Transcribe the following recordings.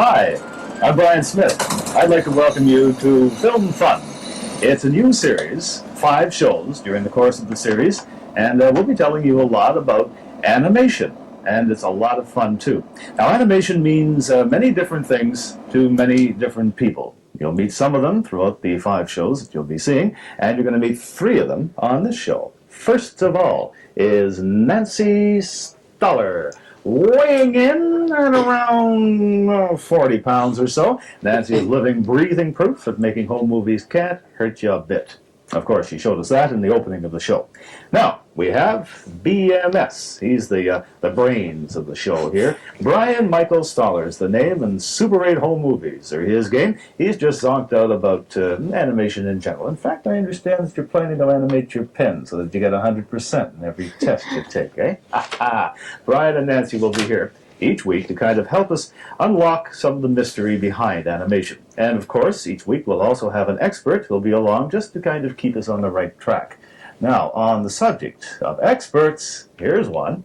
Hi, I'm Brian Smith. I'd like to welcome you to Film Fun. It's a new series, 5 shows during the course of the series, and we'll be telling you a lot about animation. And it's a lot of fun, too. Now, animation means many different things to many different people. You'll meet some of them throughout the 5 shows that you'll be seeing, and you're going to meet 3 of them on this show. First of all is Nancy Stoller, weighing in at around 40 pounds or so. Nancy is living, breathing proof that making home movies can't hurt you a bit. Of course, she showed us that in the opening of the show. Now, we have BMS. He's the brains of the show here. Bryan Michael Stoller is the name, and Super 8 home movies are his game. He's just zonked out about animation in general. In fact, I understand that you're planning to animate your pen so that you get 100% in every test you take, eh? Bryan and Nancy will be here each week to kind of help us unlock some of the mystery behind animation. And of course, each week we'll also have an expert who'll be along just to kind of keep us on the right track. Now, on the subject of experts, here's one.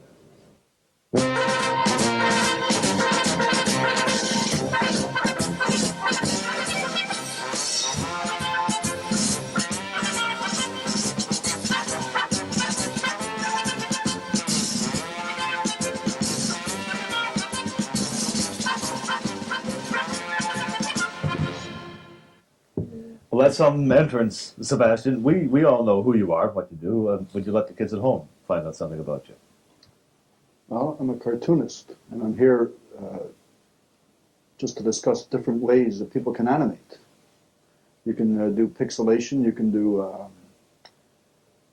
Well, that's some entrance, Sebastian. We all know who you are, what you do. Would you let the kids at home find out something about you? Well, I'm a cartoonist, and I'm here just to discuss different ways that people can animate. You can do pixelation, you can do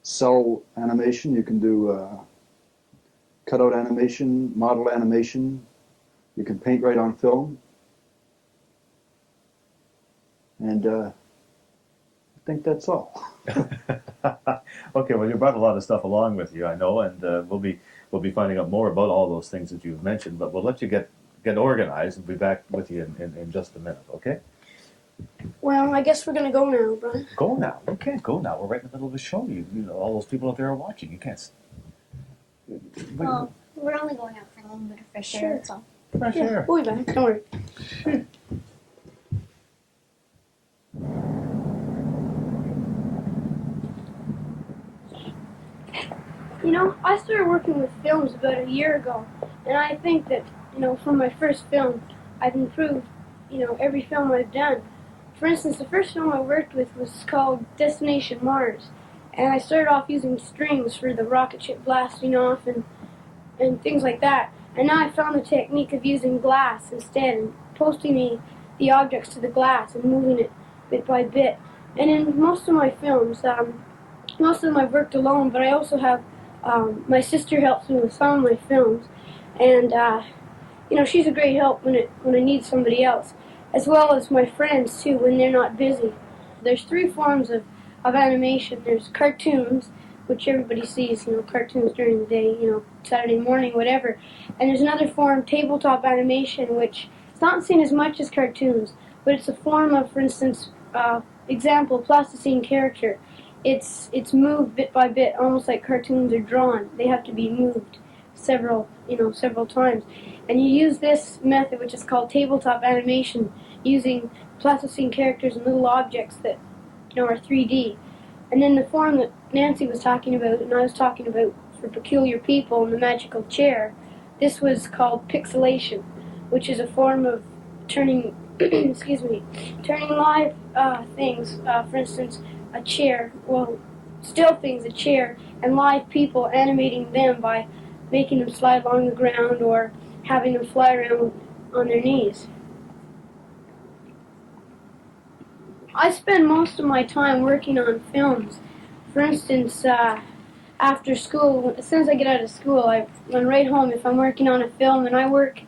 cell animation, you can do cutout animation, model animation, you can paint right on film. And I think that's all. Okay, well, you brought a lot of stuff along with you, I know, and we'll be finding out more about all those things that you've mentioned. But we'll let you get organized and be back with you in just a minute. Okay? Well, I guess we're gonna go now, Brian. Go now. You can't go now. We're right in the middle of the show. You know, all those people out there are watching. You can't. Well, we're only going out for a little bit of fresh air. That's all. Fresh air. We'll be back. Don't worry. You know, I started working with films about a year ago, and I think that, from my first film, I've improved, every film I've done. For instance, the first film I worked with was called Destination Mars, and I started off using strings for the rocket ship blasting off and things like that. And now I found the technique of using glass instead and posting the objects to the glass and moving it bit by bit. And in most of my films, most of them I've worked alone, but I also have my sister helps me with some of my films, and she's a great help when I need somebody else, as well as my friends too when they're not busy. There's 3 forms of animation. There's cartoons, which everybody sees, cartoons during the day, Saturday morning, whatever. And there's another form, tabletop animation, which is not seen as much as cartoons, but it's a form of, for instance, example, plasticine character. It's moved bit by bit, almost like cartoons are drawn. They have to be moved several times. And you use this method, which is called tabletop animation, using plasticine characters and little objects that are 3D. And then the form that Nancy was talking about, and I was talking about for Peculiar People and the Magical Chair, this was called pixelation, which is a form of turning, turning live things, for instance, a chair, still things, a chair, and live people, animating them by making them slide along the ground or having them fly around on their knees. I spend most of my time working on films. For instance, after school, as soon as I get out of school, I run right home if I'm working on a film, and I work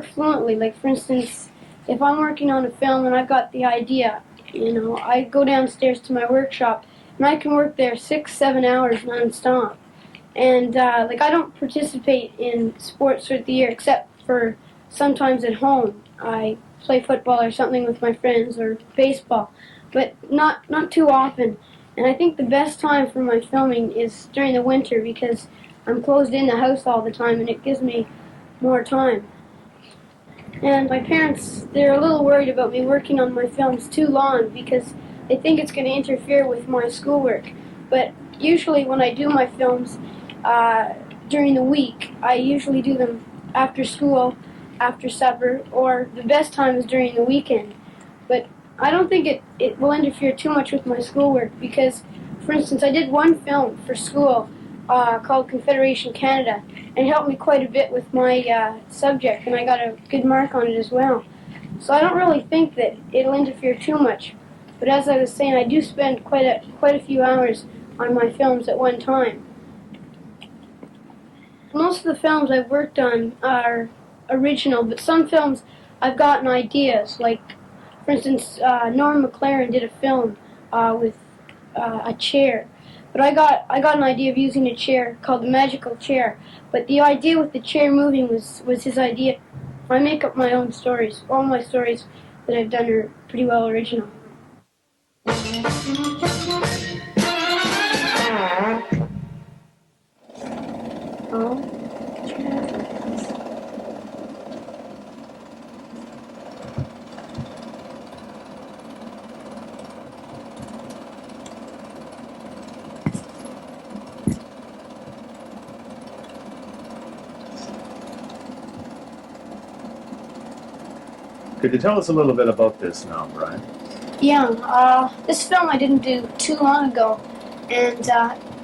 fluently. Like, for instance, if I'm working on a film and I've got the idea, I go downstairs to my workshop, and I can work there 6-7 hours non-stop. And, I don't participate in sports throughout the year, except for sometimes at home. I play football or something with my friends, or baseball, but not too often. And I think the best time for my filming is during the winter, because I'm closed in the house all the time, and it gives me more time. And my parents, they're a little worried about me working on my films too long because they think it's going to interfere with my schoolwork. But usually when I do my films during the week, I usually do them after school, after supper, or the best time is during the weekend. But I don't think it will interfere too much with my schoolwork because, for instance, I did one film for school called Confederation Canada, and it helped me quite a bit with my subject, and I got a good mark on it as well. So I don't really think that it'll interfere too much. But as I was saying, I do spend quite a few hours on my films at one time. Most of the films I've worked on are original, but some films I've gotten ideas. Like, for instance, Norm McLaren did a film with a chair. But I got an idea of using a chair called the magical chair. But the idea with the chair moving was his idea. I make up my own stories. All my stories that I've done are pretty well original. Could you tell us a little bit about this now, Bryan? Yeah, this film I didn't do too long ago, and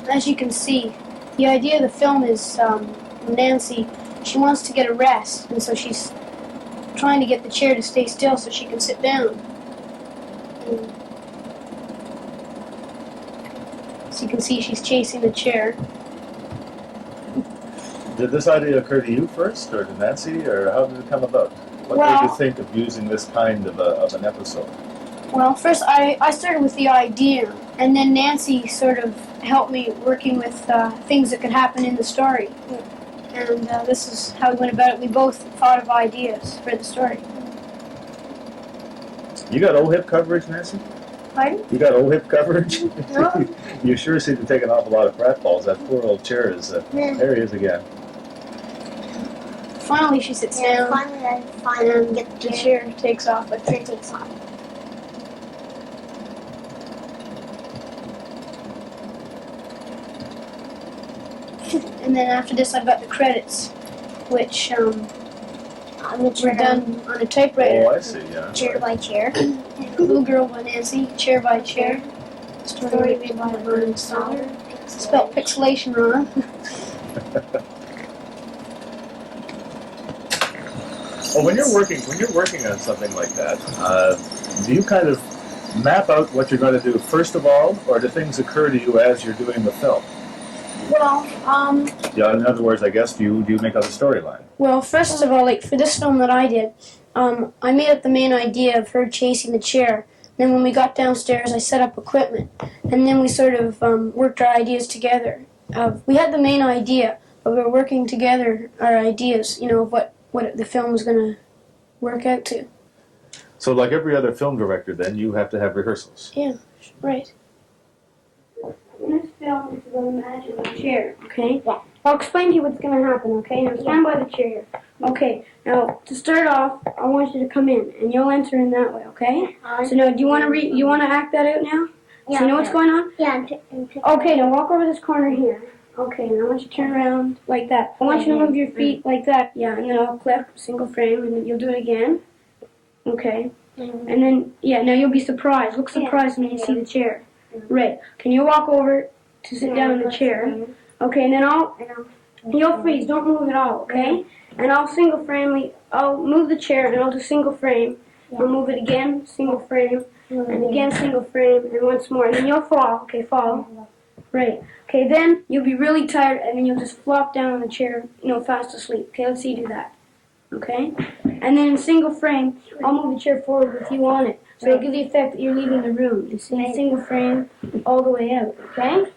as you can see, the idea of the film is Nancy, she wants to get a rest, and so she's trying to get the chair to stay still so she can sit down. And as you can see, she's chasing the chair. Did this idea occur to you first, or to Nancy, or how did it come about? What made you think of using this kind of an episode? Well, first I started with the idea, and then Nancy sort of helped me working with things that could happen in the story. And this is how we went about it. We both thought of ideas for the story. You got OHIP coverage, Nancy? Pardon? You got OHIP coverage? No. You sure seem to take an awful lot of pratfalls. That poor old chair is, there he is again. Finally she sits down. Finally I get The chair takes off. The chair takes off. And then after this I've got the credits, which were done on a typewriter. Oh, I see, yeah. Chair by chair. Blue Girl by Nancy, Chair by Chair. Story made by Bryan Stoller. Spelled pixelation wrong. Well, when you're working on something like that, do you kind of map out what you're going to do first of all, or do things occur to you as you're doing the film? Well, Yeah, in other words, I guess, do you make up a storyline? Well, first of all, like for this film that I did, I made up the main idea of her chasing the chair. Then when we got downstairs, I set up equipment, and then we sort of worked our ideas together. We had the main idea, but we were working together our ideas, of what the film was going to work out to. So like every other film director, then, you have to have rehearsals. Yeah, right. In this film, it's about a magical chair, okay? Yeah. I'll explain to you what's going to happen, okay? Now stand by the chair. Okay, now to start off, I want you to come in, and you'll enter in that way, okay? So now, do you want to act that out now? Yeah. So you know what's going on? Yeah. Okay, now walk over this corner here. Okay, and I want you to turn around like that. I want you to move your feet like that. Yeah, and then I'll clip, single frame, and then you'll do it again. Okay. And then, now you'll be surprised. Look surprised when you see the chair. Right. Can you walk over to sit down in the chair? Okay, and then you'll freeze. Don't move at all, okay? And I'll move the chair, and I'll do single frame. I'll move it again, single frame, and again, single frame, and once more. And then you'll fall. Okay, fall. Right. Okay, then you'll be really tired, and then you'll just flop down on the chair, fast asleep. Okay, let's see you do that. Okay? And then in single frame, I'll move the chair forward with you on it. So it'll give the effect that you're leaving the room. You see, single frame all the way out. Okay?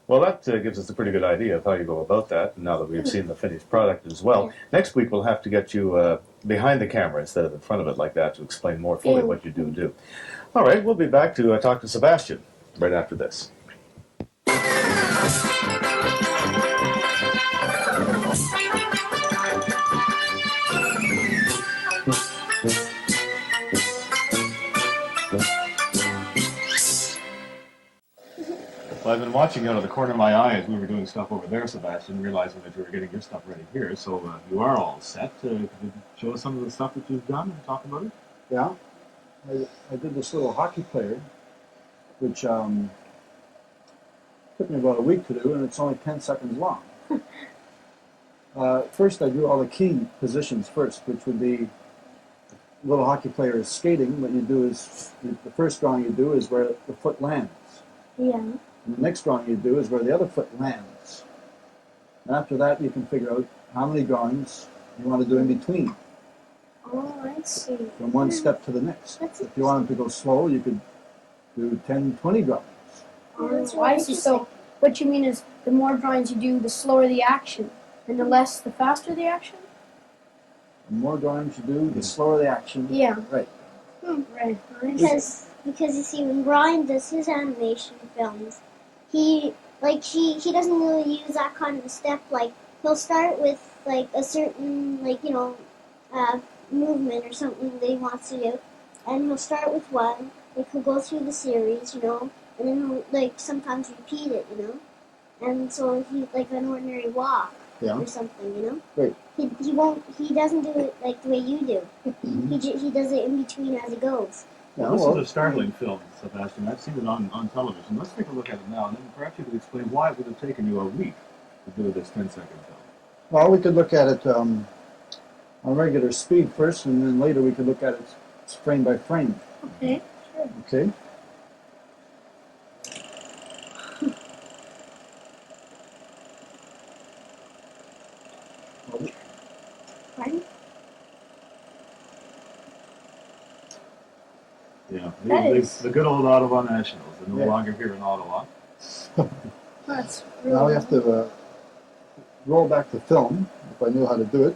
Well, that gives us a pretty good idea of how you go about that, now that we've seen the finished product as well. Next week, we'll have to get you behind the camera instead of in front of it like that to explain more fully what you do. All right, we'll be back to talk to Sebastian right after this. Well, I've been watching out of the corner of my eye as we were doing stuff over there, Sebastian, realizing that you were getting your stuff ready here. So you are all set. Could you show us some of the stuff that you've done and talk about it? Yeah, I did this little hockey player, which took me about a week to do, and it's only 10 seconds long. First, I do all the key positions first, which would be little hockey player is skating. What you do is the first drawing you do is where the foot lands. Yeah. And the next drawing you do is where the other foot lands. And after that, you can figure out how many drawings you want to do in between, Oh, I see. from one step to the next. That's If you wanted to go slow, you could do 10, 20 drawings. Oh, I see. So what you mean is the more drawings you do, the slower the action, and the faster the action? The more drawings you do, the slower the action. Yeah. Right. Right. I see. Because you see, when Bryan does his animation films, he doesn't really use that kind of a step. Like, he'll start with like a certain movement or something that he wants to do, and he'll start with one. Like, he'll go through the series, and then he'll sometimes repeat it, and so he like an ordinary walk Yeah. or something, Right. He doesn't do it like the way you do. Mhm. He does it in between as he goes. Yeah, This well, is a startling film, Sebastian. I've seen it on television. Let's take a look at it now, and then perhaps you could explain why it would have taken you a week to do this 10-second film. well, we could look at it on regular speed first, and then later we could look at it frame by frame. Okay. Sure. Okay? Fine. Yeah, That is- the good old Ottawa Nationals. They're no Yeah. longer here in Ottawa. That's really Now we have to roll back the film, if I knew how to do it.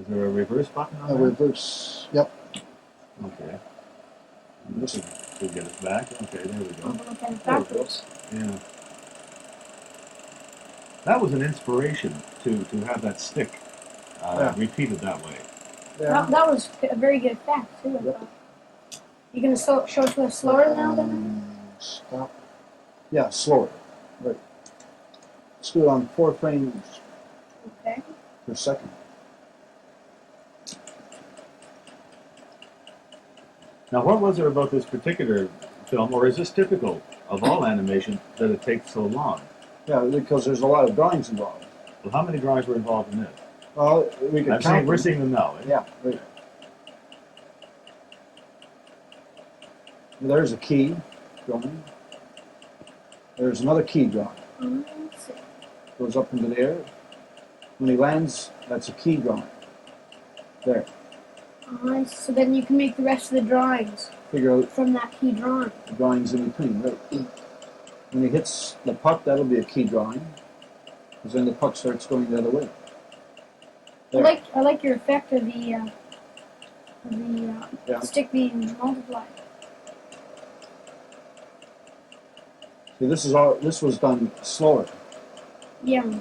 Is there a reverse button on there? Reverse, yep. Okay. And this should get us back. Okay, there we go. I'm gonna look at it backwards. Yeah. That was an inspiration to have that stick Yeah. repeated that way. That was a very good effect too. I Yep. thought. You gonna show it to us slower now then? Stop. Yeah, slower. Right. Let's do it on 4 frames Okay. per second. Now, what was there about this particular film, or is this typical of all animation, that it takes so long? Yeah, because there's a lot of drawings involved. Well, how many drawings were involved in this? Well, we could count We're them. seeing them now. Eh? Yeah, right. There's a key drawing. There's another key drawing. Let's see. Goes up into the air. When he lands, that's a key drawing. There. So then you can make the rest of the drawings Figure out from that key drawing. the drawings in between. Right. When he hits the puck, that'll be a key drawing. Because then the puck starts going the other way. There. I like your effect of the Yeah. stick being multiplied. See, this was done slower, Yeah.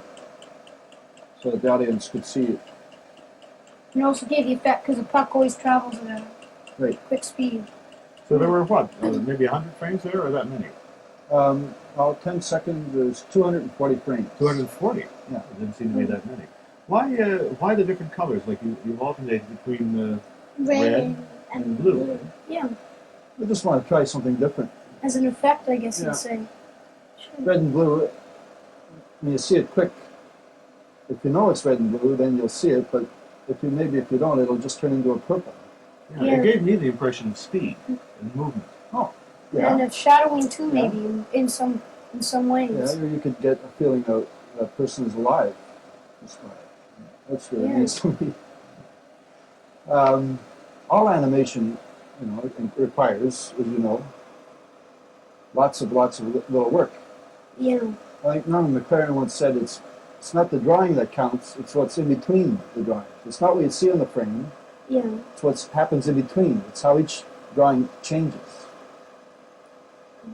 so that the audience could see it. And also gave the effect because the puck always travels at a Right. quick speed. So there were what? Maybe 100 frames there, or that many? Well, 10 seconds, there's 240 frames. 240. Yeah. It didn't seem to be that many. Why the different colors? Like you alternated between Red and blue. Yeah. I just want to try something different. As an effect, I guess Yeah. you'd say. Sure. Red and blue, when you see it quick, if you know it's red and blue, then you'll see it, but if you don't, it'll just turn into a purple. Yeah, Yeah. It gave me the impression of speed and movement. And of shadowing too, maybe in some ways. Yeah, you could get a feeling that a person is alive. That's really Yeah. nice to me. All animation, it requires, as you know, lots of little work. Yeah. Like Norman McLaren once said, it's not the drawing that counts, it's what's in between the drawings. It's not what you see on the frame, Yeah. it's what happens in between. It's how each drawing changes.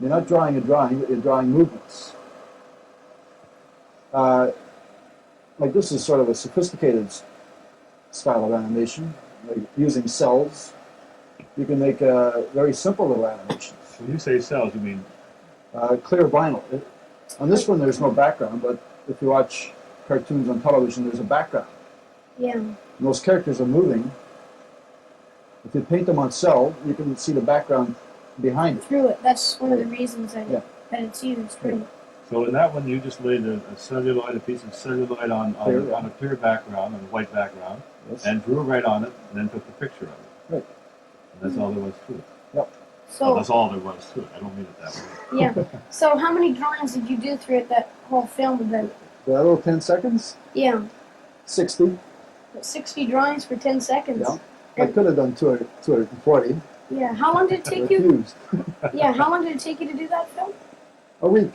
You're not drawing a drawing, but you're drawing movements. Like this is sort of a sophisticated style of animation, like using cells. You can make very simple little animations. When you say cells, you mean Clear vinyl. On this one, there's no background, but if you watch cartoons on television, there's a background. Yeah. And those characters are moving. If you paint them on cell, you can see the background behind it. Through it. That's one of the reasons that, Yeah. that it's used. Right. So in that one, you just laid a piece of celluloid on a clear background, on a white background, Yes. and drew right on it, and then took the picture of it. Right. And that's all there was to it. Yep. So Well, that's all there was to it. I don't mean it that way. yeah. So how many drawings did you do through it, that whole film about? For that little 10 seconds, Yeah. 60. 60 drawings for 10 seconds. Yeah. I could have done 240. Yeah. How long did it take you? Refused. Yeah. How long did it take you to do that film? A week.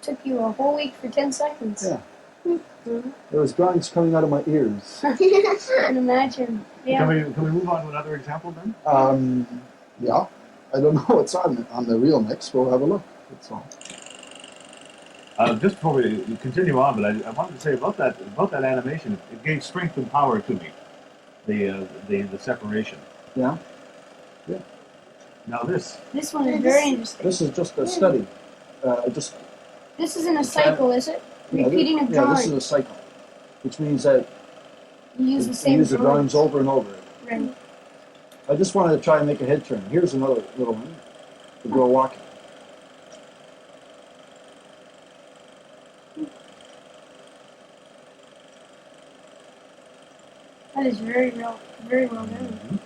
Took you a whole week for 10 seconds. Yeah. Mhm. There was drawings coming out of my ears. I can imagine. Yeah. Can we move on to another example then? Yeah. I don't know what's on the real mix. We'll have a look. That's all. Just before we continue on, but I wanted to say about that animation. It gave strength and power to me. The separation. Yeah. Now this. This one is very interesting. This is just a study. This isn't a cycle, is it? Repeating of Yeah, drawing. this is a cycle, which means that You use the you same use the drawings over and over. Right. I just wanted to try and make a head turn. Here's another little one. The girl walking. That is very well done.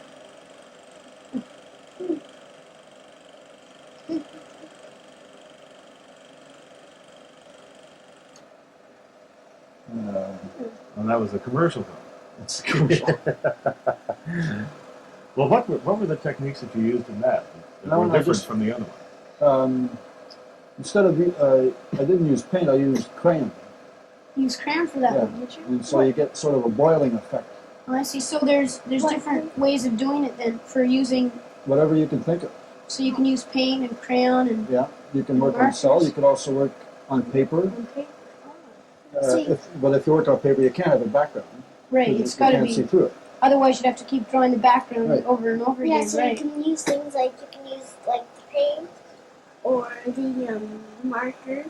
And that was a commercial film. It's crucial. Well, what were the techniques that you used in that No, were I different just- from the other one? Instead of I didn't use paint. I used crayon, You use crayon for that Yeah. one, did you? and so you get sort of a boiling effect. Oh, I see. So there's different ways of doing it then for using. Whatever you can think of. So you can use paint and crayon and Yeah, you can work on cell. You could also work on paper. paper. But if you work on paper, you can't have a background. Right. because It's you got to can't see be. through it. Otherwise, you'd have to keep drawing the background Right. over and over Yeah, again. so Right. you can use things like you can use like the paint or the marker,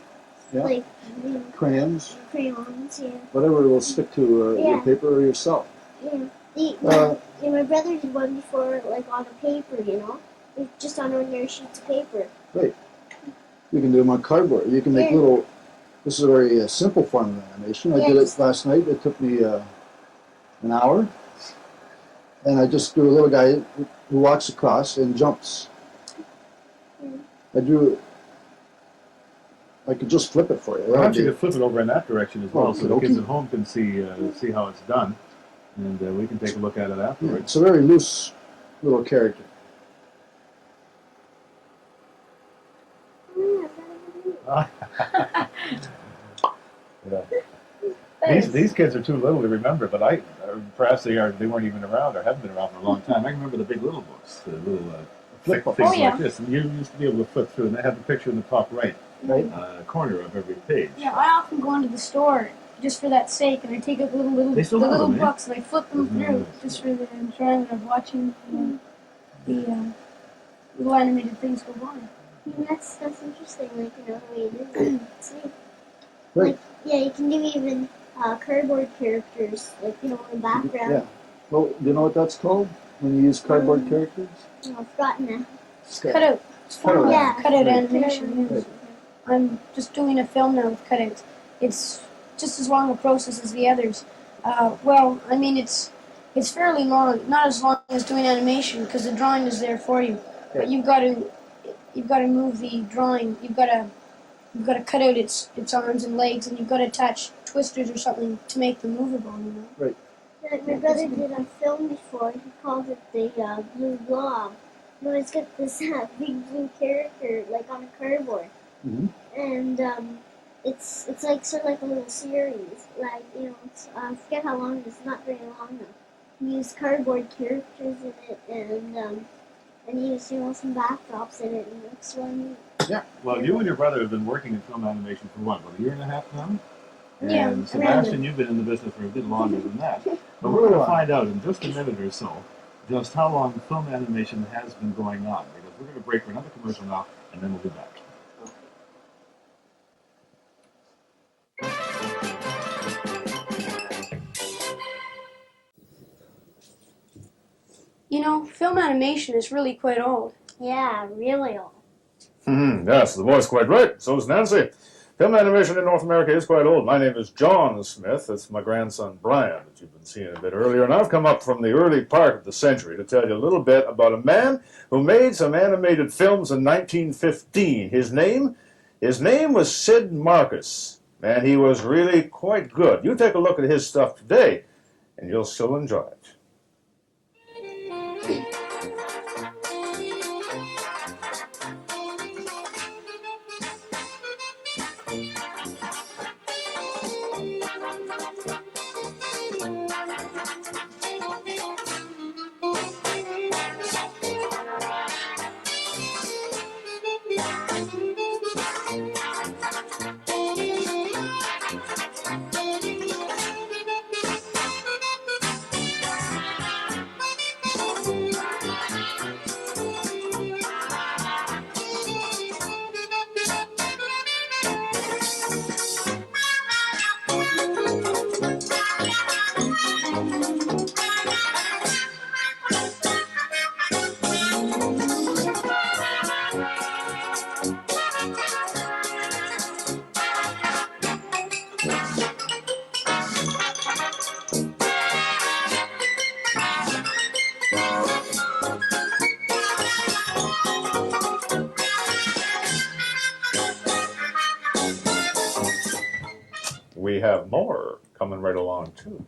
Yeah. like the Crayons, crayons. Yeah, whatever will stick to your Yeah. paper or your cell. yeah. Uh, My brother did one before, like on a paper, like just on ordinary sheets of paper. You can do them on cardboard. You can make Yeah. little. This is a very simple form of animation. I did Yes. it last night. It took me an hour, and I just drew a little guy who walks across and jumps. I drew. I could just flip it for you. Perhaps you could flip it over in that direction as well, so the Okay. kids at home can see how it's done, and we can take a look at it Yeah, afterwards. it's a very loose little character. Yeah. Thanks. These kids are too little to remember, but perhaps they weren't even around or haven't been around for a long time. I can remember the big little books, the little Flip book. things Oh, yeah. like this, and you used to be able to flip through, and they had the picture in the top right Right? corner of every page. Yeah, I often go into the store just for that sake, and I take up little They still have them, eh? books and I flip them Isn't that through nice? just for the enjoyment of watching the little animated things go by. That's interesting. Like the way it is. It's neat. Right. Like yeah, you can do even cardboard characters, like in the background. Yeah. Well, do you know what that's called when you use cardboard characters? I've forgotten that. Cut out. It's form of Yeah. cutout Right. animation. Yes. Right. I'm just doing a film now with cutouts. It's just as long a process as the others. Well, I mean it's fairly long, not as long as doing animation because the drawing is there for you. But you've got to move the drawing. You've got to cut out its arms and legs, and you've got to attach twisters or something to make them movable. Like my brother did a film before. He called it the Blue Blob. It's got this big blue character like on a cardboard, Mhm. and it's like sort of like a little series. Like it's, I forget how long it is. It's not very long though. He used cardboard characters in it, and he used some backdrops in it, and it looks really neat. Well, you and your brother have been working in film animation for what, about a year and a half now? Yeah, And Sebastian, you've been in the business for a bit longer than that. But we're going to find out in just a minute or so just how long film animation has been going on. Because we're going to break for another commercial now, and then we'll be back. film animation is really quite old. Yeah, really old. Yes, the boy's quite right. So is Nancy. Film animation in North America is quite old. My name is John Smith. It's my grandson Brian that you've been seeing a bit earlier. And I've come up from the early part of the century to tell you a little bit about a man who made some animated films in 1915. His name was Sid Marcus. And he was really quite good. You take a look at his stuff today, and you'll still enjoy it. We have more coming right along, too.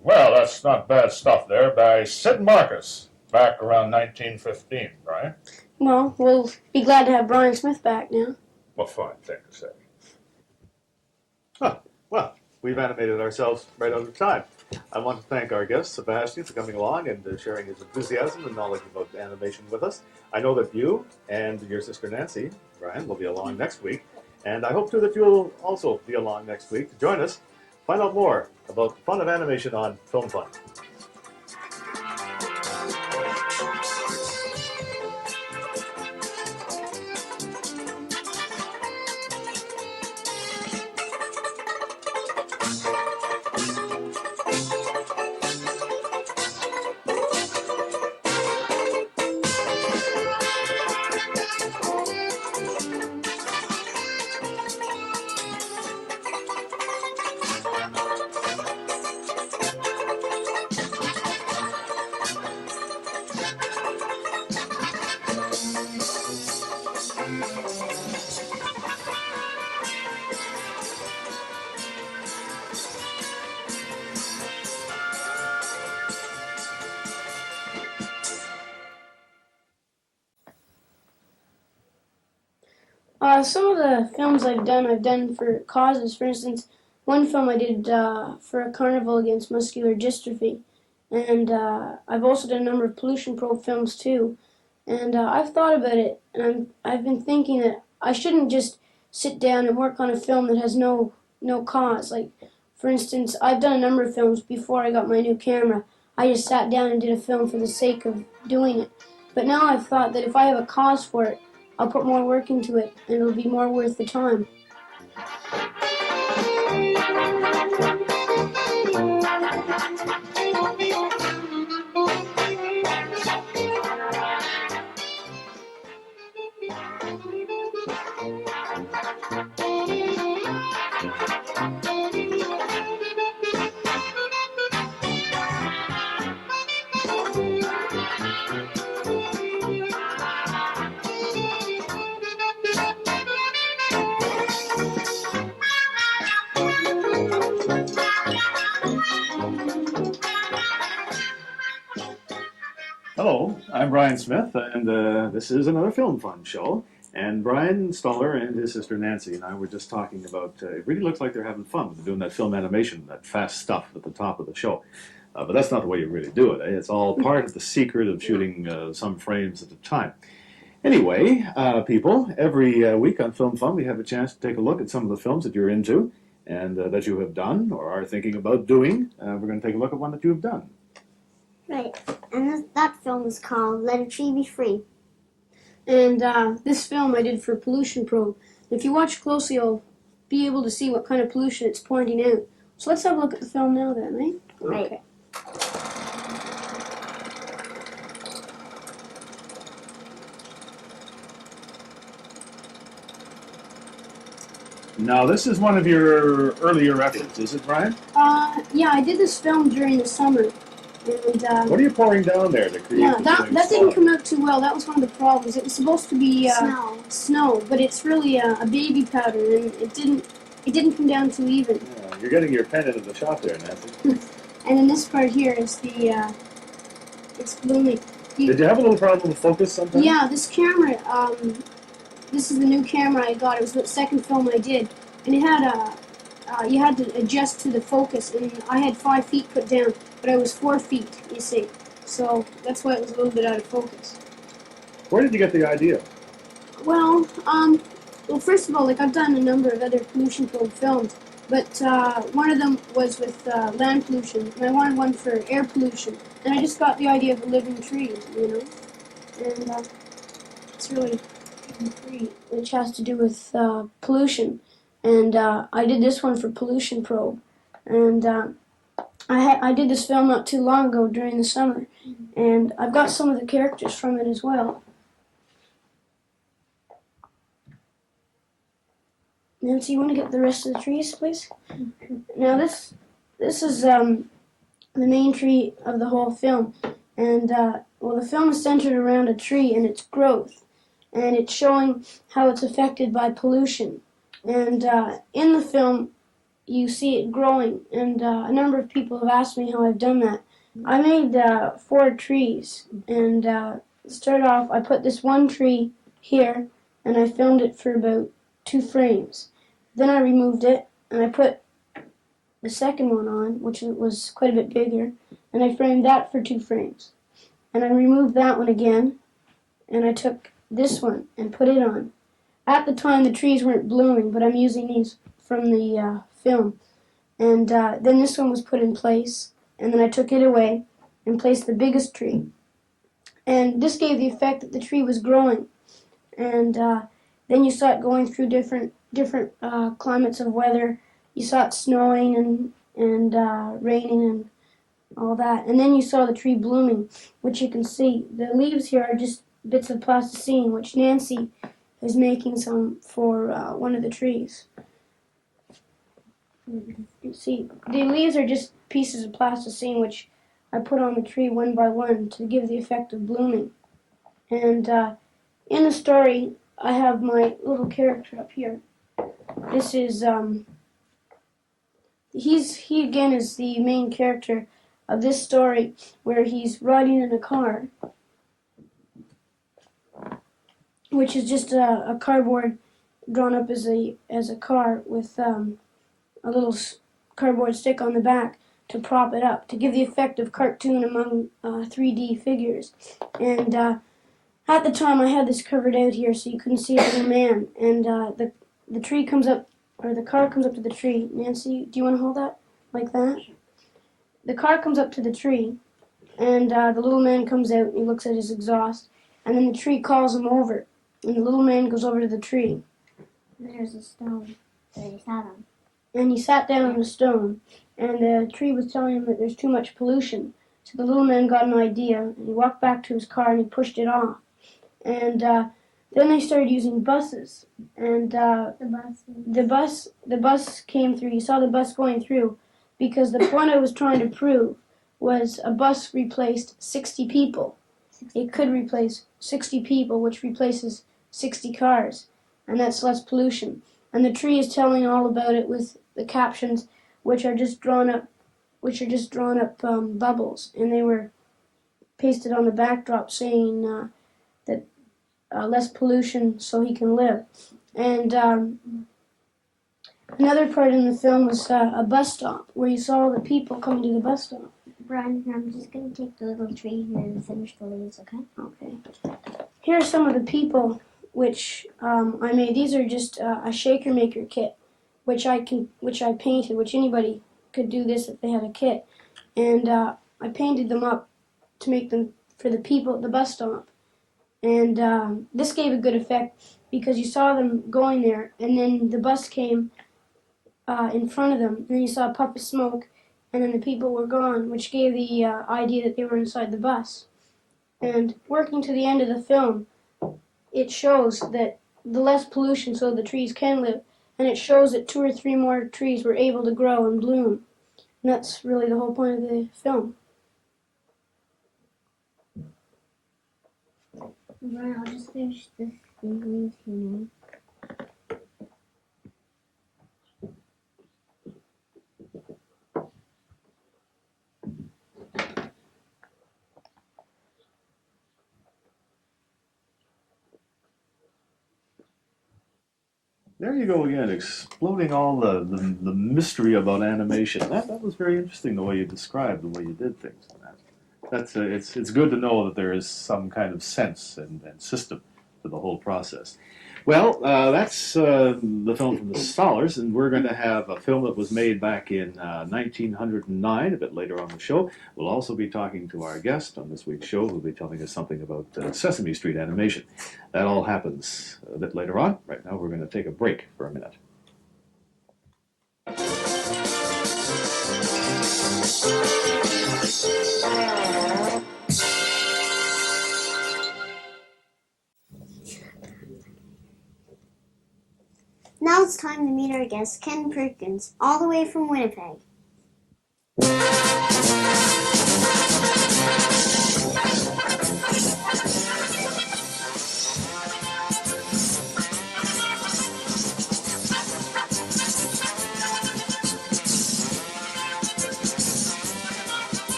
Well, that's not bad stuff there by Sid Marcus, back around 1915, right? Well, we'll be glad to have Bryan Smith back now. Well, fine, thank you, Sid. Huh. Well, we've animated ourselves right out of time. I want to thank our guest, Sebastian, for coming along and sharing his enthusiasm and knowledge about animation with us. I know that you and your sister Nancy, Brian, will be along next week. And I hope, too, that you'll also be along next week to join us. Find out more about the fun of animation on FilmFun. Some of the films I've done for causes. For instance, one film I did for a carnival against muscular dystrophy. And I've also done a number of pollution probe films too. And I've thought about it, and I've been thinking that I shouldn't just sit down and work on a film that has no cause. Like, for instance, I've done a number of films before I got my new camera. I just sat down and did a film for the sake of doing it. But now I've thought that if I have a cause for it, I'll put more work into it, and it'll be more worth the time. Hello, I'm Bryan Smith, and this is another Film Fun show. And Bryan Stoller and his sister Nancy and I were just talking about, it really looks like they're having fun. They're doing that film animation, that fast stuff at the top of the show. But that's not the way you really do it. Eh? It's all part of the secret of shooting some frames at a time. Anyway, people, every week on Film Fun we have a chance to take a look at some of the films that you're into and that you have done or are thinking about doing. We're going to take a look at one that you have done. Right. And that film is called Let a Tree Be Free. And this film I did for Pollution Probe. If you watch closely, you'll be able to see what kind of pollution it's pointing out. So let's have a look at the film now then, right? Right. Okay. Now, this is one of your earlier efforts, is it, Bryan? Yeah, I did this film during the summer. And What are you pouring down there to create yeah, the that feeling didn't of come out too well. That was one of the problems. It was supposed to be Snow. but it's really a baby powder, and it didn't come down too even. Yeah, you're getting your pen into the shop there, Nancy. And in this part here is the it's blooming. Did you have a little problem with focus sometimes? Yeah, this camera. This is the new camera I got. It was the second film I did, and it had you had to adjust to the focus, and I had 5 feet put down, but I was 4 feet. You see, so that's why it was a little bit out of focus. Where did you get the idea? Well, first of all, like I've done a number of other pollution probe films, but one of them was with land pollution, and I wanted one for air pollution, and I just got the idea of a living tree, you know, and it's really tree, which has to do with pollution, and I did this one for pollution probe, and I did this film not too long ago during the summer, and I've got some of the characters from it as well. Nancy, you want to get the rest of the trees, please? Now this is the main tree of the whole film, and well, the film is centered around a tree and its growth, and it's showing how it's affected by pollution. And in the film, you see it growing, and a number of people have asked me how I've done that. I made 4 trees, and to start off, I put this one tree here, and I filmed it for about 2 frames. Then I removed it, and I put the second one on, which was quite a bit bigger, and I framed that for 2 frames. And I removed that one again, and I took this one and put it on. At the time, the trees weren't blooming, but I'm using these from the film. And then this one was put in place, and then I took it away and placed the biggest tree. And this gave the effect that the tree was growing. And then you saw it going through different climates of weather. You saw it snowing and raining and all that. And then you saw the tree blooming, which you can see. The leaves here are just bits of plasticine, which Nancy is making some for one of the trees. You see, the leaves are just pieces of plasticine, which I put on the tree one by one to give the effect of blooming. And in the story, I have my little character up here. This is he again is the main character of this story, where he's riding in a car, which is just a cardboard drawn up as a car with a little cardboard stick on the back to prop it up to give the effect of cartoon among 3D figures. And at the time, I had this covered out here so you couldn't see a little man. And the tree comes up, or the car comes up to the tree. Nancy, do you want to hold that like that? The car comes up to the tree, and the little man comes out and he looks at his exhaust, and then the tree calls him over, and the little man goes over to the tree. There's a stone that he sat on. And he sat down on a stone, and the tree was telling him that there's too much pollution. So the little man got an idea, and he walked back to his car and he pushed it off. And then they started using buses, and the bus came through. You saw the bus going through, because the point I was trying to prove was a bus replaced 60 people. It could replace 60 people, which replaces 60 cars, and that's less pollution. And the tree is telling all about it with the captions, which are just drawn up bubbles, and they were pasted on the backdrop saying that less pollution so he can live. And another part in the film was a bus stop where you saw all the people coming to the bus stop. Brian, I'm just going to take the little tree here and finish the leaves, okay? Okay. Here are some of the people which I made. These are just a shaker maker kit, which I painted. Which anybody could do this if they had a kit, and I painted them up to make them for the people at the bus stop. And this gave a good effect because you saw them going there, and then the bus came in front of them, and then you saw a puff of smoke, and then the people were gone, which gave the idea that they were inside the bus. And working to the end of the film, it shows that the less pollution so the trees can live, and it shows that 2 or 3 more trees were able to grow and bloom. And that's really the whole point of the film. Brian, I'll just finish these leaves here now. There you go again, exploding all the mystery about animation. That was very interesting the way you described the way you did things. That's it's good to know that there is some kind of sense and system to the whole process. Well, that's the film from the Stollers, and we're going to have a film that was made back in 1909, a bit later on the show. We'll also be talking to our guest on this week's show, who'll be telling us something about Sesame Street animation. That all happens a bit later on. Right now, we're going to take a break for a minute. Now it's time to meet our guest, Ken Perkins, all the way from Winnipeg.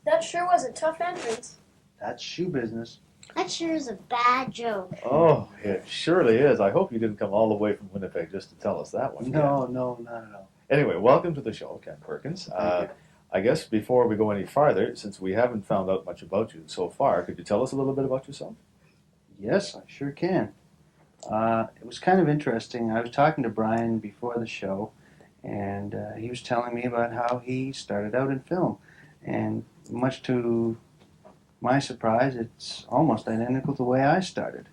That sure was a tough entrance. That's shoe business. That sure is a bad joke. Oh, it surely is. I hope you didn't come all the way from Winnipeg just to tell us that one. No, not at all. Anyway, welcome to the show, Ken Perkins. I guess before we go any farther, since we haven't found out much about you so far, could you tell us a little bit about yourself? Yes, I sure can. It was kind of interesting. I was talking to Brian before the show, and he was telling me about how he started out in film. And much to my surprise, it's almost identical to the way I started.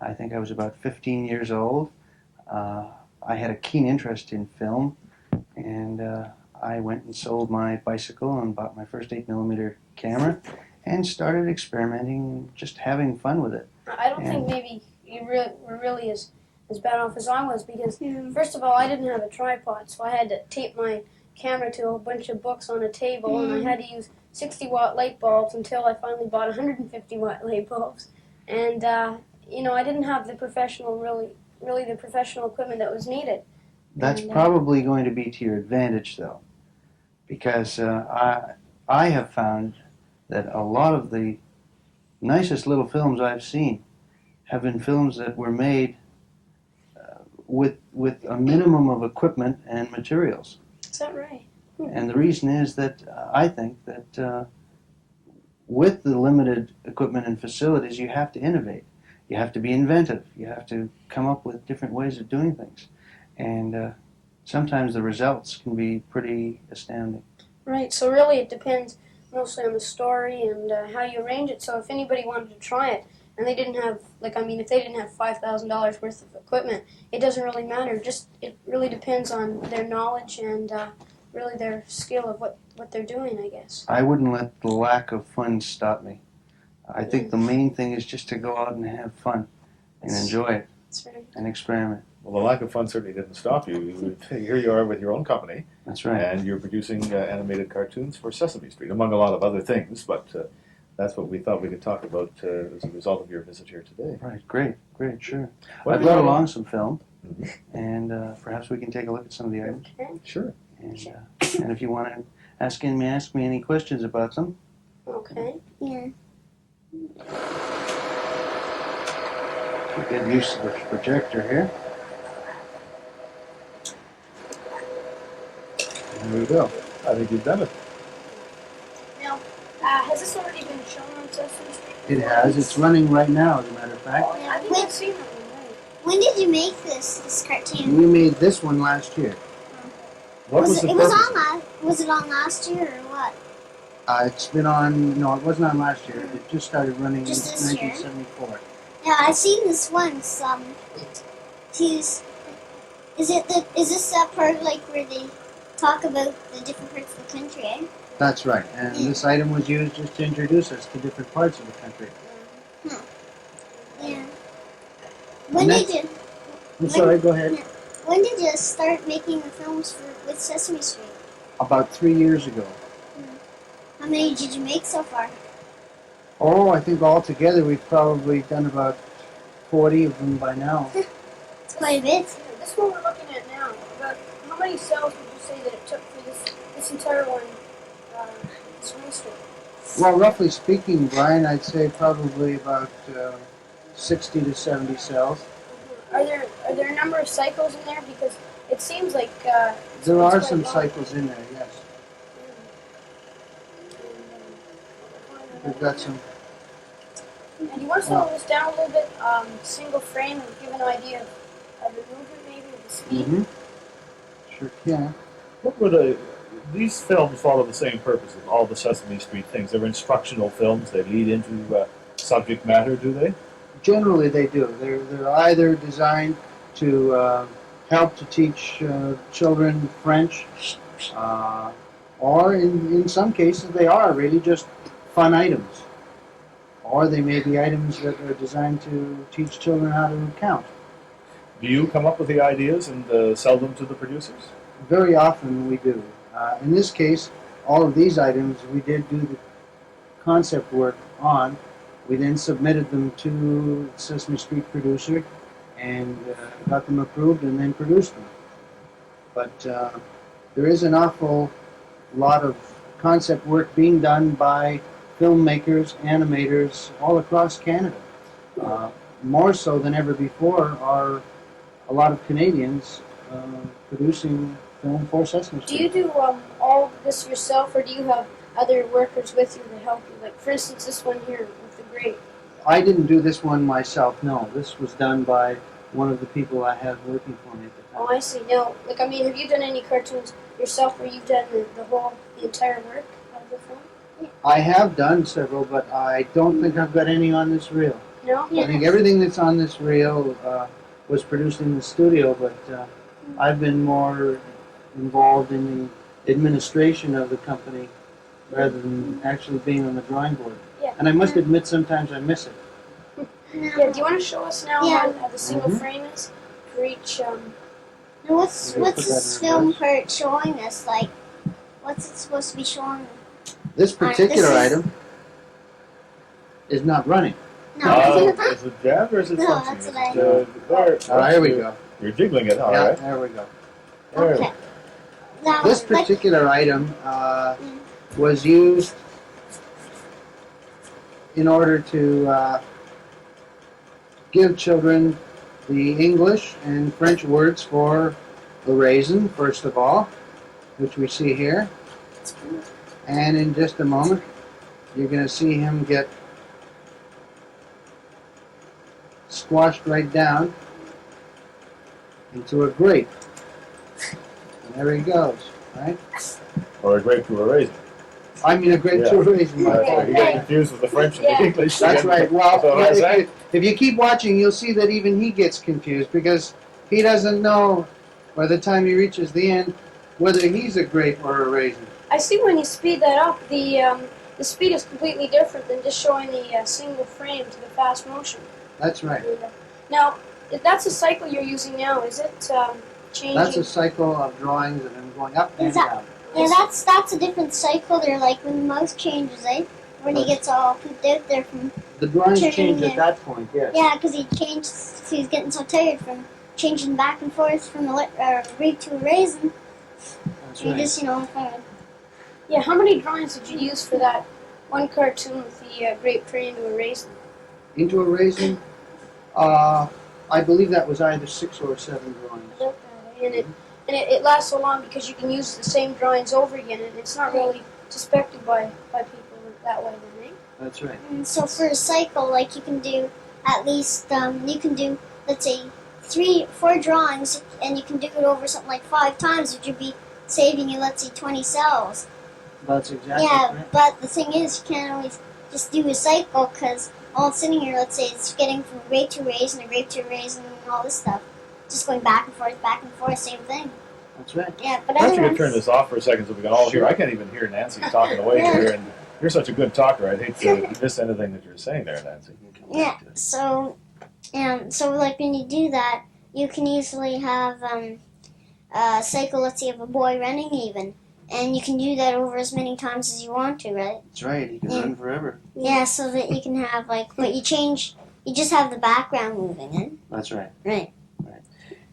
I think I was about 15 years old. I had a keen interest in film, and I went and sold my bicycle and bought my first 8mm camera and started experimenting, just having fun with it. I don't think maybe you were really as bad off as I was because, first of all, I didn't have a tripod, so I had to tape my camera to a bunch of books on a table, and I had to use 60-watt light bulbs until I finally bought 150-watt light bulbs. And, I didn't have the professional, really the professional equipment that was needed. That's And, probably going to be to your advantage, though, because I have found that a lot of the nicest little films I've seen have been films that were made with a minimum of equipment and materials. Is that right? And the reason is that I think that with the limited equipment and facilities, you have to innovate. You have to be inventive. You have to come up with different ways of doing things. And sometimes the results can be pretty astounding. Right, so really it depends mostly on the story and how you arrange it. So if anybody wanted to try it and they didn't have, if they didn't have $5,000 worth of equipment, it doesn't really matter. It really depends on their knowledge and really their skill of what they're doing, I guess. I wouldn't let the lack of funds stop me. I think the main thing is just to go out and have fun and enjoy it That's right. and experiment. Well, the lack of fun certainly didn't stop you. Here you are with your own company. That's right. And you're producing animated cartoons for Sesame Street, among a lot of other things, but that's what we thought we could talk about as a result of your visit here today. Right, great, sure. What I've have you brought got along some film. and perhaps we can take a look at some of the items. Okay. Sure. And if you want to ask me any questions about them. Okay. Yeah. We'll get used to the projector here. There we go. I think you've done it. Now, has this already been shown on Sesame Street? It has. It's running right now, as a matter of fact. Oh, I think I've seen that one, right? When did you make this cartoon? We made this one last year. What was the it was purpose? on was it on last year or what? It's been on, no, it wasn't on last year. It just started running Just in this year? 1974. Yeah, I've seen this once. Is this that part like where they talk about the different parts of the country, eh? That's right. And this item was used just to introduce us to different parts of the country. Yeah. When Next- did you? I'm sorry, go ahead. When did you start making the films with Sesame Street? About 3 years ago. How many did you make so far? Oh, I think altogether we've probably done about 40 of them by now. It's quite a bit. This one we're looking at now, about how many cells would you say that it took for this entire one, this rooster? Well, roughly speaking, Brian, I'd say probably about 60 to 70 cells. Are there a number of cycles in there? Because it seems like There are quite some long. cycles in there, yes. We've got some. And you want to slow this down a little bit, single frame, and give an idea of the movement, maybe, of the speed? Mm-hmm. Sure can. What were these films follow the same purpose as all the Sesame Street things? They're instructional films. They lead into subject matter, do they? Generally, they do. They're either designed to help to teach children French, or in some cases they are really just fun items. Or they may be items that are designed to teach children how to count. Do you come up with the ideas and sell them to the producers? Very often we do. In this case, all of these items we did do the concept work on. We then submitted them to the Sesame Street producer and got them approved and then produced them. But there is an awful lot of concept work being done by filmmakers, animators all across Canada. More so than ever before are a lot of Canadians producing film for Sesame Do Street. you do all this yourself, or do you have other workers with you to help you? Like, for instance, this one here with the grate. I didn't do this one myself, no. This was done by one of the people I had working for me at the time. Oh, I see. Now, like, I mean, have you done any cartoons yourself where you've done the entire work of the film? I have done several, but I don't think I've got any on this reel. No? I think everything that's on this reel was produced in the studio, but I've been more involved in the administration of the company rather than actually being on the drawing board. Yeah. And I must admit sometimes I miss it. Yeah, do you want to show us now Yeah. how the single Mhm. frame is for each, Now what's Maybe put this that in film reverse. part showing us? Like, what's it supposed to be showing? This particular this is- item is not running. No. Is it jammed or is it No, functioning? that's Is what it, there, Oh, here we go. You're jiggling it, all Yeah, right. there we go. There we Okay. go. Now, This like, particular item was used in order to give children the English and French words for the raisin, first of all, which we see here. And in just a moment, you're going to see him get squashed right down into a grape. And there he goes, right? Or a grape to a raisin. I mean a grape Yeah. to a raisin. That's Yeah. right. You get confused with the French and Yeah. the English. That's right. Well, That's what I was saying. if you keep watching, you'll see that even he gets confused because he doesn't know by the time he reaches the end whether he's a grape or a raisin. I see when you speed that up, the speed is completely different than just showing the single frame to the fast motion. That's right. Now, if that's a cycle you're using now, is it changing? That's a cycle of drawings that I'm going up and Is that- down. yeah, that's a different cycle. They're like when the mouse changes, eh? When he gets all pooped out there from The drawings Turning change at it. that point, yes. yeah, because he changed. He was getting so tired from changing back and forth from a grape to a raisin. That's You right. just, Yeah, how many drawings did you use for that one cartoon with the grape turning into a raisin? Into a raisin, I believe that was either 6 or 7 drawings. And it lasts so long because you can use the same drawings over again, and it's not really suspected by people that way, then, eh? That's right. And so for a cycle, like you can do at least, you can do, let's say, 3, 4 drawings, and you can do it over something like 5 times, which would be saving you, let's say, 20 cells. That's exactly Yeah, right. but the thing is, you can't always just do a cycle, because all it's sitting here, let's say, it's getting from grape to raisin, a grape to raisin, and all this stuff. Just going back and forth, same thing. That's right. Yeah, but Perhaps you could otherwise, turn this off for a second so we can all hear. Sure. I can't even hear Nancy talking away here, and you're such a good talker. I'd hate to miss anything that you're saying there, Nancy. yeah, so like when you do that, you can easily have a cycle, let's say, of a boy running even. And you can do that over as many times as you want to, right? That's right. He can Yeah. run forever. Yeah, so that you can have, like, but you just have the background moving, eh? That's right. Right.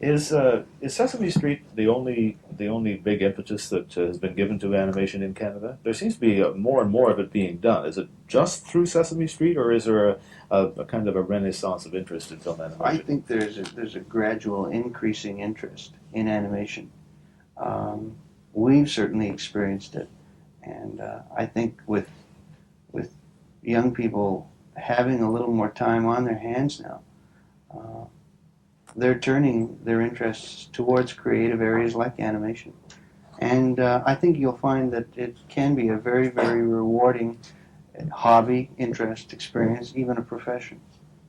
Is Sesame Street the only big impetus that has been given to animation in Canada? There seems to be more and more of it being done. Is it just through Sesame Street, or is there a kind of a renaissance of interest in film animation? I think there's a gradual increasing interest in animation. We've certainly experienced it, and I think with young people having a little more time on their hands now, they're turning their interests towards creative areas like animation. And I think you'll find that it can be a very, very rewarding hobby, interest, experience, even a profession.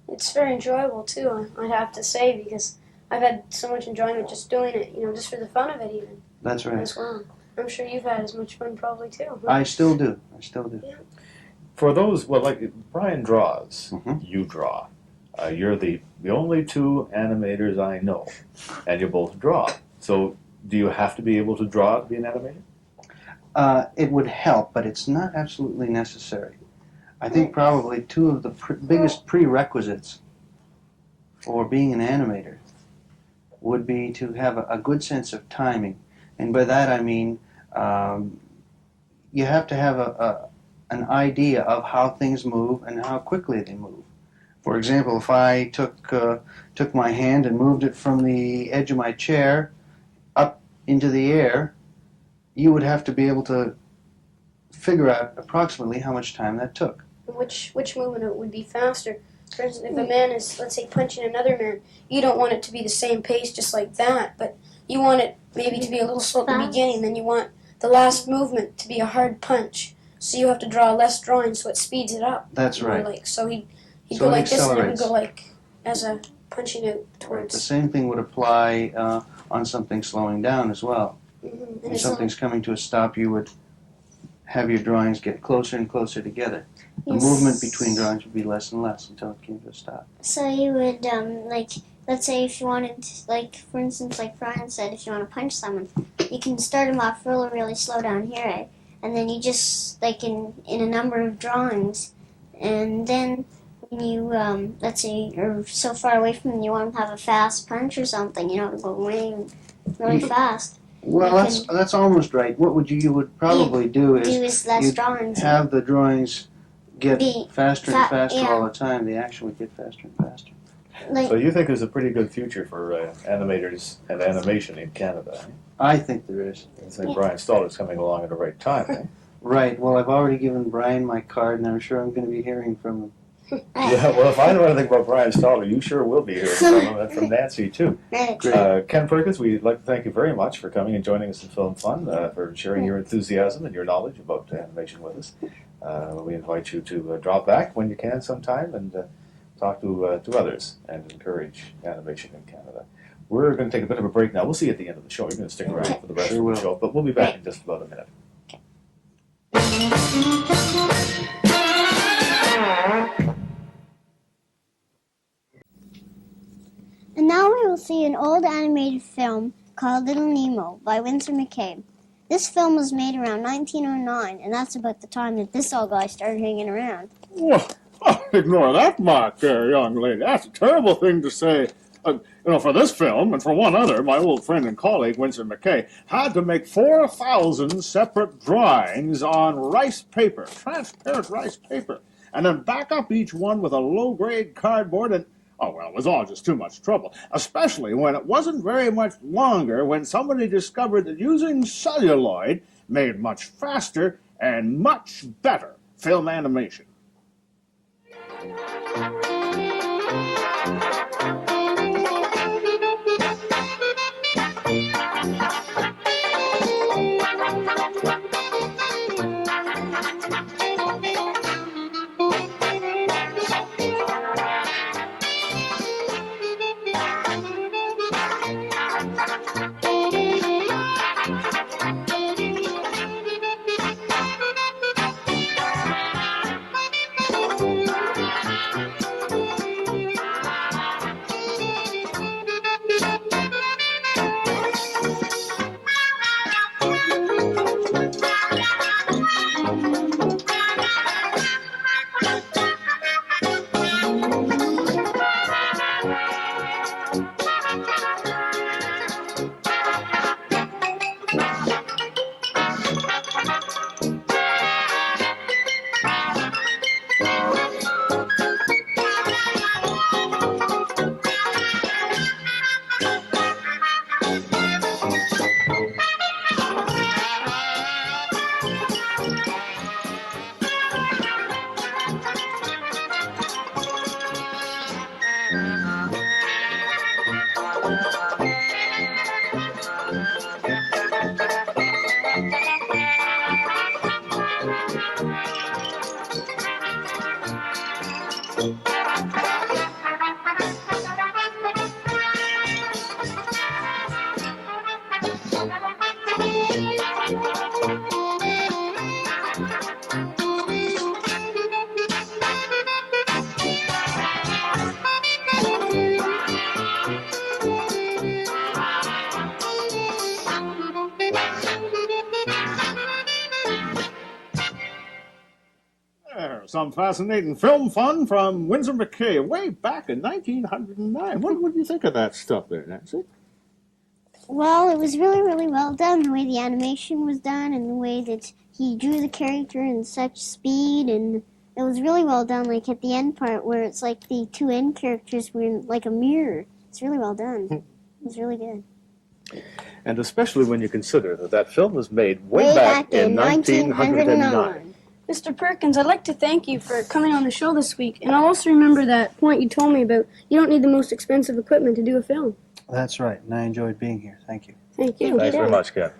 It's very enjoyable too, I'd have to say, because I've had so much enjoyment just doing it, just for the fun of it even. That's right. As well. I'm sure you've had as much fun probably too. Huh? I still do. For those, well, like Brian draws, Mhm. you draw. You're the only two animators I know, and you both draw. So, do you have to be able to draw to be an animator? It would help, but it's not absolutely necessary. I think probably two of the biggest prerequisites for being an animator would be to have a good sense of timing. And by that I mean you have to have an idea of how things move and how quickly they move. For example, if I took my hand and moved it from the edge of my chair up into the air, you would have to be able to figure out approximately how much time that took. Which movement would be faster? For instance, if a man is, let's say, punching another man, you don't want it to be the same pace just like that, but you want it maybe to be a little slow at the beginning, then you want the last movement to be a hard punch. So you have to draw less drawing so it speeds it up. That's right. Like, so he'd So go it like this and it would accelerates. go like as a punching out Right. The towards. same thing would apply on something slowing down as well. And When it's something's coming to a stop, you would have your drawings get closer and closer together. The Yes. movement between drawings would be less and less until it came to a stop. So you would, like, let's say if you wanted, like, for instance, like Brian said, if you want to punch someone, you can start them off really, really slow down here, eh? And then you just, like, in a number of drawings, and then when you, let's say you're so far away from them, you want to have a fast punch or something, go really, really fast. Well, that's almost right. What you would probably do is less you'd drawings. have the drawings get Be faster and faster yeah. all the time. The action would get faster and faster. Like, So you think there's a pretty good future for animators and animation in Canada? Eh? I think there is. I think Bryan Stoller's coming along at the right time. Eh? Right. Well, I've already given Brian my card, and I'm sure I'm going to be hearing from him. Yeah, well, if I know anything about Bryan Stoller, you sure will be hearing from him, and from Nancy, too. right. Great. Ken Perkins, we'd like to thank you very much for coming and joining us in Film Fun, for sharing your enthusiasm and your knowledge about animation with us. We invite you to drop back when you can sometime and talk to others and encourage animation in Canada. We're going to take a bit of a break now. We'll see you at the end of the show. You're going to stick around for the rest Sure of will. the show, but we'll be back in just about a minute. And now we will see an old animated film called Little Nemo by Winsor McCabe. This film was made around 1909, and that's about the time that this old guy started hanging around. Well, ignore that mark there, young lady. That's a terrible thing to say. For this film and for one other, my old friend and colleague, Winsor McKay, had to make 4,000 separate drawings on rice paper, transparent rice paper, and then back up each one with a low-grade cardboard and, oh, well, it was all just too much trouble, especially when it wasn't very much longer when somebody discovered that using celluloid made much faster and much better film animation. Some fascinating film fun from Winsor McKay way back in 1909. What would you think of that stuff there, Nancy? Well, it was really, really well done, the way the animation was done and the way that he drew the character in such speed, and it was really well done, like at the end part where it's like the two end characters were in like a mirror. It's really well done. It was really good. And especially when you consider that that film was made way back in 1909. Mr. Perkins, I'd like to thank you for coming on the show this week, and I'll also remember that point you told me about you don't need the most expensive equipment to do a film. That's right, and I enjoyed being here. Thank you. Thank you. Thanks very much, Ken.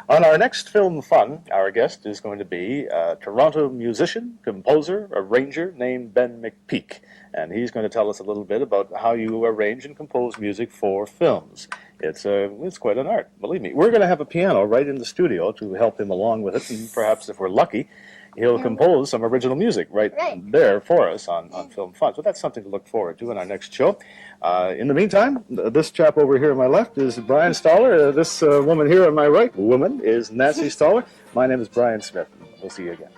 On our next Film Fun, our guest is going to be a Toronto musician, composer, arranger named Ben McPeak. And he's going to tell us a little bit about how you arrange and compose music for films. It's quite an art, believe me. We're going to have a piano right in the studio to help him along with it, and perhaps if we're lucky, he'll compose some original music right there for us on Film Fun. So that's something to look forward to in our next show. In the meantime, this chap over here on my left is Bryan Stoller. This woman here on my right, is Nancy Stoller. My name is Brian Smith. We'll see you again.